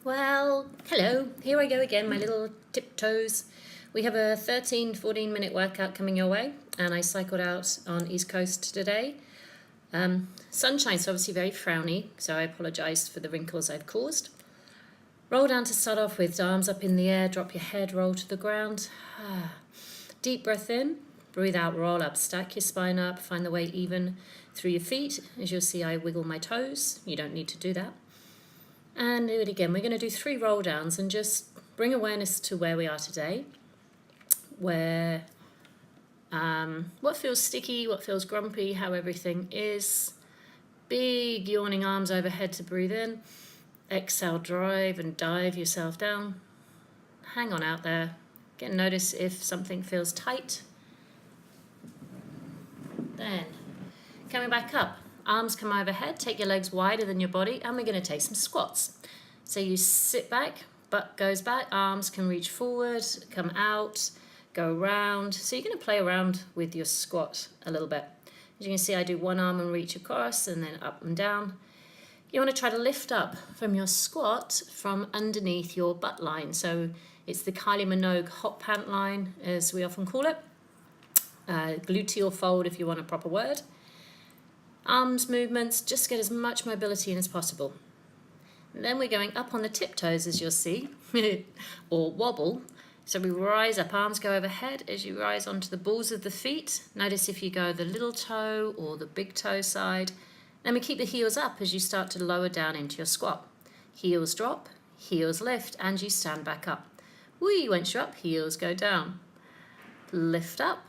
Well, hello, here I go again, my little tiptoes. We have a 13-14 minute workout coming your way, and I cycled out on East Coast today. Sunshine's obviously very frowny, so I apologise for the wrinkles I've caused. Roll down to start off with, arms up in the air, drop your head, roll to the ground. Deep breath in, breathe out, roll up, stack your spine up, find the weight even through your feet. As you'll see, I wiggle my toes. You don't need to do that. And do it again. We're going to do 3 roll downs and just bring awareness to where we are today. Where, what feels sticky, what feels grumpy, how everything is. Big yawning arms overhead to breathe in. Exhale, drive and dive yourself down. Hang on out there. Again, notice if something feels tight. Then, coming back up. Arms come overhead, take your legs wider than your body, and we're going to take some squats. So you sit back, butt goes back, arms can reach forward, come out, go around. So you're going to play around with your squat a little bit. As you can see, I do one arm and reach across, and then up and down. You want to try to lift up from your squat from underneath your butt line. So it's the Kylie Minogue hot pant line, as we often call it. Gluteal fold, if you want a proper word. Arms movements, just get as much mobility in as possible. And then we're going up on the tiptoes, as you'll see, or wobble. So we rise up, arms go overhead as you rise onto the balls of the feet. Notice if you go the little toe or the big toe side. Then we keep the heels up as you start to lower down into your squat. Heels drop, heels lift, and you stand back up. Whee, once you're up, heels go down. Lift up.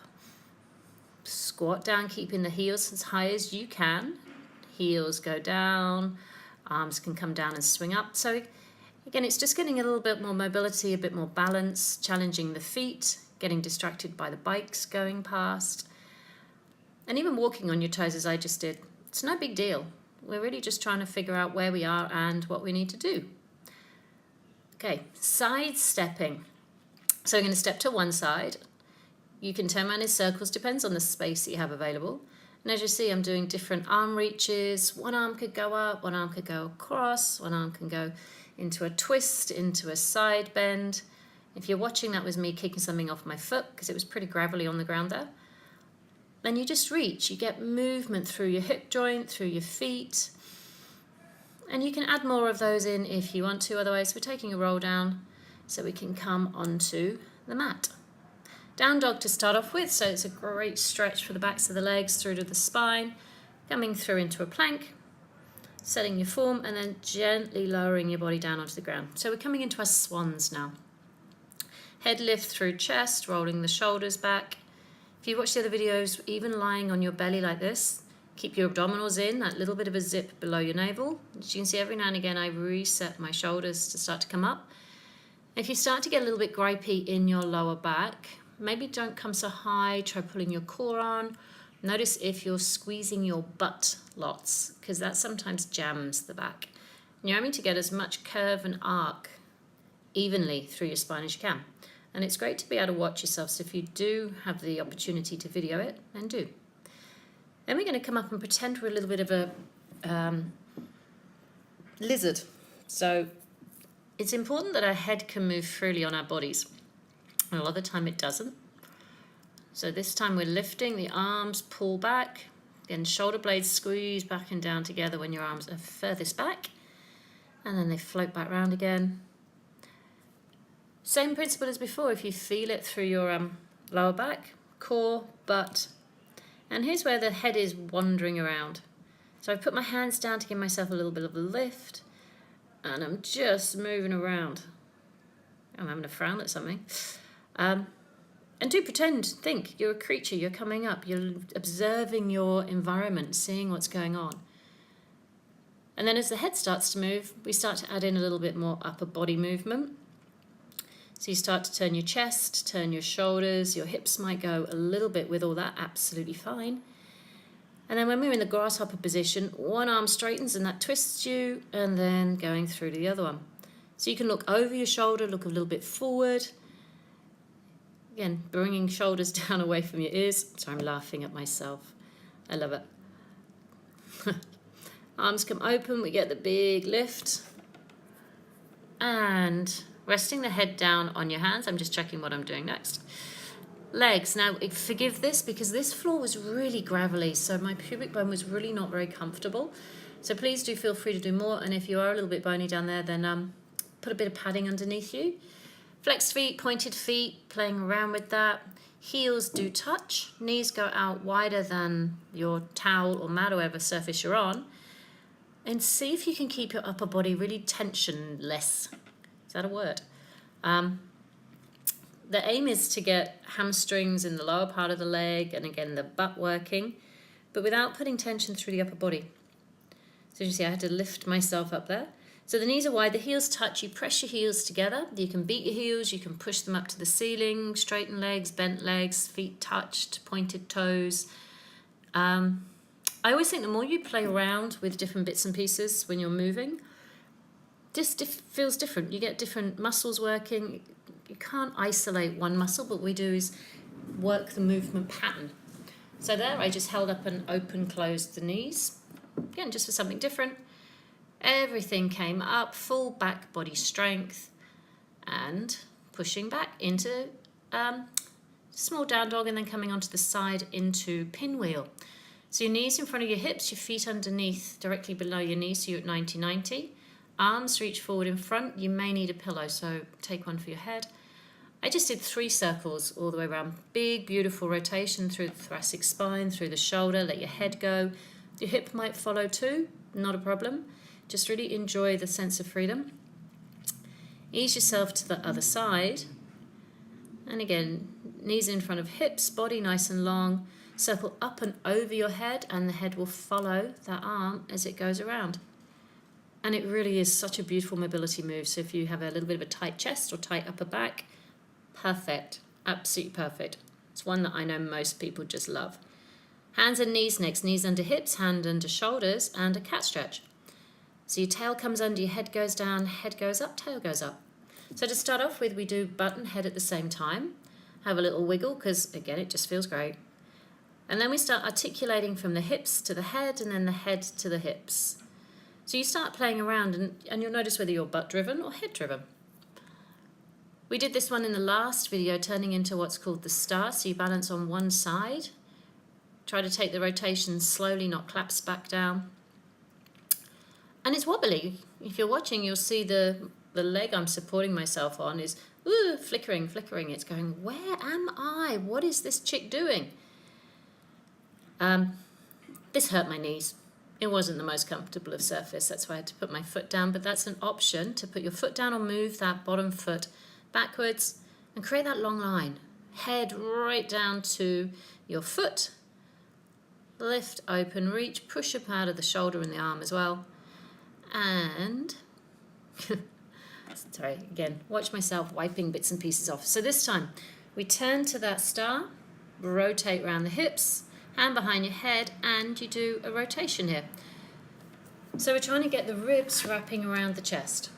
Squat down, keeping the heels as high as you can. Heels go down, arms can come down and swing up. So again, it's just getting a little bit more mobility, a bit more balance, challenging the feet, getting distracted by the bikes going past. And even walking on your toes as I just did. It's no big deal. We're really just trying to figure out where we are and what we need to do. Okay, side stepping. So we're going to step to one side. You can turn around in circles, depends on the space that you have available. And as you see, I'm doing different arm reaches. One arm could go up, one arm could go across, one arm can go into a twist, into a side bend. If you're watching, that was me kicking something off my foot because it was pretty gravelly on the ground there. Then you just reach, you get movement through your hip joint, through your feet. And you can add more of those in if you want to, otherwise we're taking a roll down so we can come onto the mat. Down dog to start off with, so it's a great stretch for the backs of the legs through to the spine, coming through into a plank, setting your form, and then gently lowering your body down onto the ground. So we're coming into our swans now. Head lift through chest, rolling the shoulders back. If you watch the other videos, even lying on your belly like this, keep your abdominals in, that little bit of a zip below your navel. As you can see, every now and again I reset my shoulders to start to come up. If you start to get a little bit gripey in your lower back, maybe don't come so high, try pulling your core on. Notice if you're squeezing your butt lots, because that sometimes jams the back. And you're aiming to get as much curve and arc evenly through your spine as you can. And it's great to be able to watch yourself, so if you do have the opportunity to video it, then do. Then we're going to come up and pretend we're a little bit of a lizard. So it's important that our head can move freely on our bodies. A lot of the time it doesn't. So this time we're lifting, the arms pull back. Again, shoulder blades squeeze back and down together when your arms are furthest back. And then they float back round again. Same principle as before, if you feel it through your lower back, core, butt. And here's where the head is wandering around. So I've put my hands down to give myself a little bit of a lift. And I'm just moving around. I'm having a frown at something. And do pretend, think, you're a creature, you're coming up, you're observing your environment, seeing what's going on. And then as the head starts to move, we start to add in a little bit more upper body movement. So you start to turn your chest, turn your shoulders, your hips might go a little bit with all that, absolutely fine. And then when we're in the grasshopper position, one arm straightens and that twists you, and then going through to the other one. So you can look over your shoulder, look a little bit forward. Again, bringing shoulders down away from your ears. So I'm laughing at myself. I love it. Arms come open, we get the big lift. And resting the head down on your hands. I'm just checking what I'm doing next. Legs. Now, forgive this because this floor was really gravelly, so my pubic bone was really not very comfortable. So please do feel free to do more, and if you are a little bit bony down there, then put a bit of padding underneath you. Flexed feet, pointed feet, playing around with that. Heels do touch. Knees go out wider than your towel or mat or whatever surface you're on. And see if you can keep your upper body really tensionless. Is that a word? The aim is to get hamstrings in the lower part of the leg and again the butt working, but without putting tension through the upper body. So you see I had to lift myself up there. So the knees are wide, the heels touch, you press your heels together. You can beat your heels, you can push them up to the ceiling, straighten legs, bent legs, feet touched, pointed toes. I always think the more you play around with different bits and pieces when you're moving, just feels different. You get different muscles working. You can't isolate one muscle, but what we do is work the movement pattern. So there, I just held up and open, closed the knees. Again, just for something different. Everything came up, full back body strength, and pushing back into small down dog, and then coming onto the side into pinwheel. So your knees in front of your hips, your feet underneath, directly below your knees, so you're at 90-90. Arms reach forward in front. You may need a pillow, so take one for your head. I just did 3 circles all the way around. Big, beautiful rotation through the thoracic spine, through the shoulder. Let your head go. Your hip might follow too, not a problem. Just really enjoy the sense of freedom. Ease yourself to the other side. And again, knees in front of hips, body nice and long. Circle up and over your head, and the head will follow that arm as it goes around. And it really is such a beautiful mobility move. So if you have a little bit of a tight chest or tight upper back, perfect, absolutely perfect. It's one that I know most people just love. Hands and knees next, knees under hips, hand under shoulders, and a cat stretch. So your tail comes under, your head goes down, head goes up, tail goes up. So to start off with, we do butt and head at the same time. Have a little wiggle, because again, it just feels great. And then we start articulating from the hips to the head, and then the head to the hips. So you start playing around, and you'll notice whether you're butt driven or head driven. We did this one in the last video, turning into what's called the star. So you balance on one side. Try to take the rotation slowly, not collapse back down. And it's wobbly. If you're watching, you'll see the leg I'm supporting myself on is flickering. It's going, where am I? What is this chick doing? This hurt my knees. It wasn't the most comfortable of surface. That's why I had to put my foot down. But that's an option, to put your foot down or move that bottom foot backwards and create that long line. Head right down to your foot. Lift, open, reach, push up out of the shoulder and the arm as well. And, sorry, again, watch myself wiping bits and pieces off. So this time, we turn to that star, rotate around the hips, hand behind your head, and you do a rotation here. So we're trying to get the ribs wrapping around the chest.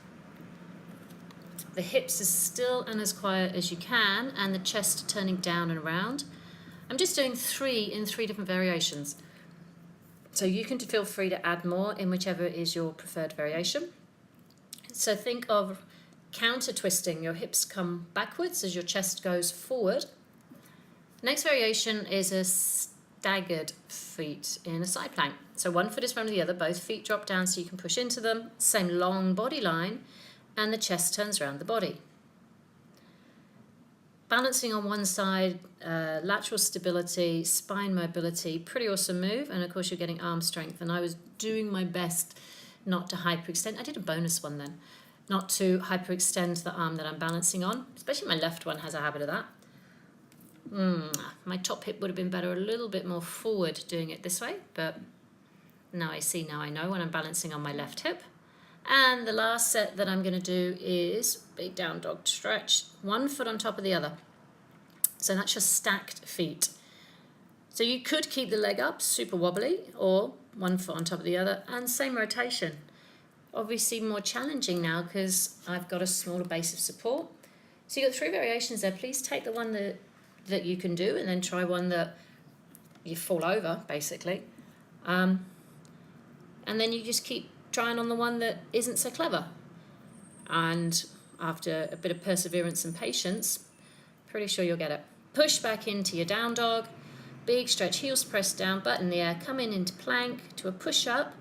The hips as still and as quiet as you can, and the chest turning down and around. I'm just doing 3 in 3 different variations. So you can feel free to add more in whichever is your preferred variation. So think of counter twisting. Your hips come backwards as your chest goes forward. Next variation is a staggered feet in a side plank. So one foot is in front of the other, both feet drop down so you can push into them. Same long body line, and the chest turns around the body. Balancing on one side, lateral stability, spine mobility, pretty awesome move. And of course you're getting arm strength. And I was doing my best not to hyperextend. I did a bonus one then. Not to hyperextend the arm that I'm balancing on. Especially my left one has a habit of that. My top hip would have been better a little bit more forward doing it this way. But now I know when I'm balancing on my left hip. And the last set that I'm going to do is big down dog stretch, one foot on top of the other. So that's your stacked feet. So you could keep the leg up, super wobbly, or one foot on top of the other, and same rotation. Obviously more challenging now because I've got a smaller base of support. So you've got 3 variations there. Please take the one that you can do, and then try one that you fall over, basically. And then you just keep trying on the one that isn't so clever. And after a bit of perseverance and patience, pretty sure you'll get it. Push back into your down dog. Big stretch, heels pressed down, butt in the air, come into plank, to a push-up,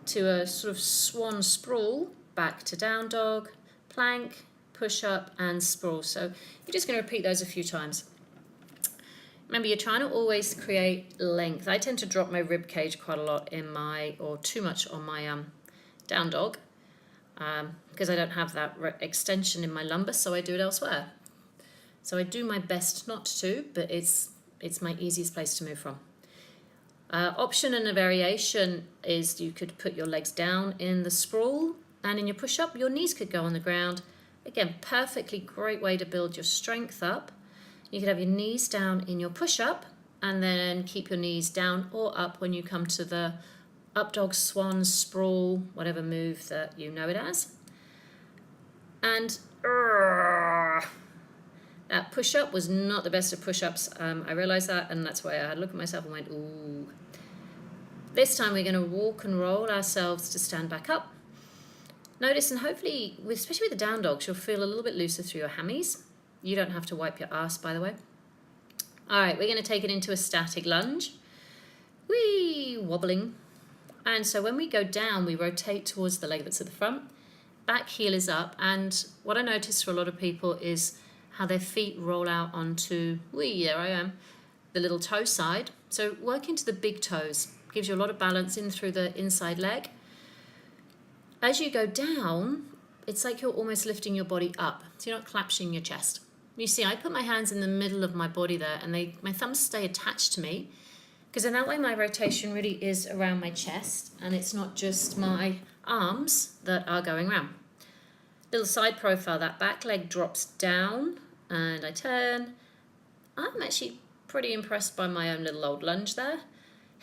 to a sort of swan sprawl, back to down dog, plank, push-up, and sprawl. So you're just going to repeat those a few times. Remember, you're trying to always create length. I tend to drop my rib cage quite a lot or too much on my down dog, because I don't have that extension in my lumbar, so I do it elsewhere. So I do my best not to, but it's my easiest place to move from. Option and a variation is you could put your legs down in the sprawl, and in your push-up, your knees could go on the ground. Again, perfectly great way to build your strength up. You could have your knees down in your push-up, and then keep your knees down or up when you come to the up dog, swan, sprawl, whatever move that you know it as. And that push-up was not the best of push-ups. I realised that, and that's why I had a look at myself and went, ooh. This time we're going to walk and roll ourselves to stand back up. Notice, and hopefully, especially with the down dogs, you'll feel a little bit looser through your hammies. You don't have to wipe your ass, by the way. All right, we're going to take it into a static lunge. Whee, wobbling. And so when we go down, we rotate towards the leg that's at the front. Back heel is up, and what I noticed for a lot of people is how their feet roll out onto, there I am, the little toe side. So work into the big toes. Gives you a lot of balance in through the inside leg. As you go down, it's like you're almost lifting your body up. So you're not collapsing your chest. You see, I put my hands in the middle of my body there, and my thumbs stay attached to me, because in that way my rotation really is around my chest, and it's not just my arms that are going around. Little side profile, that back leg drops down, and I turn. I'm actually pretty impressed by my own little old lunge there.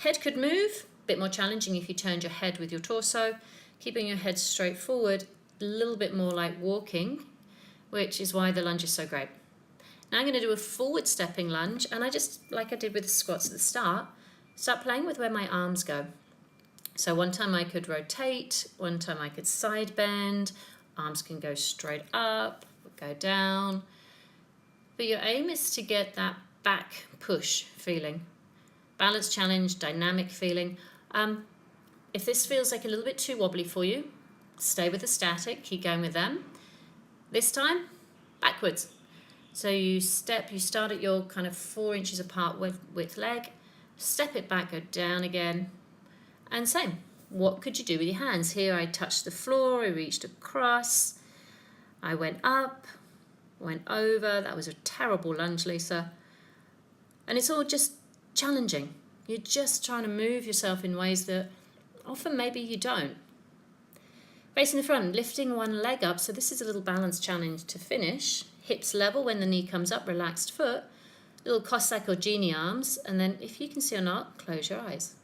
Head could move, a bit more challenging if you turned your head with your torso, keeping your head straight forward, a little bit more like walking, which is why the lunge is so great. Now I'm going to do a forward stepping lunge, and I just, like I did with the squats at the start, start playing with where my arms go. So one time I could rotate, one time I could side bend, arms can go straight up, go down. But your aim is to get that back push feeling. Balance challenge, dynamic feeling. If this feels like a little bit too wobbly for you, stay with the static, keep going with them. This time, backwards. So you start at your kind of 4 inches apart width leg, step it back, go down again, and same. What could you do with your hands? Here I touched the floor, I reached across, I went up, went over. That was a terrible lunge, Lisa. And it's all just challenging. You're just trying to move yourself in ways that often maybe you don't. Facing the front, lifting one leg up. So this is a little balance challenge to finish. Hips level when the knee comes up, relaxed foot. Little Cossack or genie arms. And then if you can see or not, close your eyes.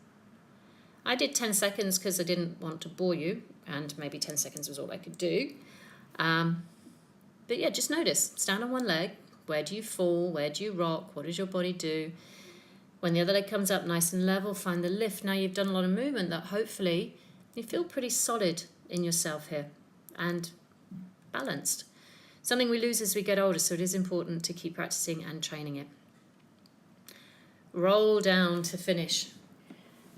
I did 10 seconds because I didn't want to bore you. And maybe 10 seconds was all I could do. But yeah, just notice. Stand on one leg. Where do you fall? Where do you rock? What does your body do? When the other leg comes up nice and level, find the lift. Now you've done a lot of movement that hopefully you feel pretty solid in yourself here and balanced. Something we lose as we get older, so it is important to keep practicing and training it. Roll down to finish.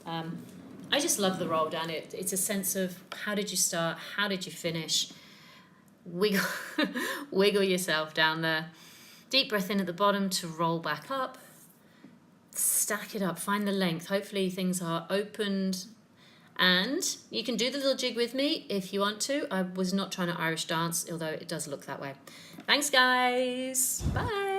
I just love the roll down. It's a sense of how did you start? How did you finish? Wiggle yourself down there. Deep breath in at the bottom to roll back up. Stack it up, find the length. Hopefully things are opened, and you can do the little jig with me if you want to. I was not trying to Irish dance, although it does look that way. Thanks, guys. Bye.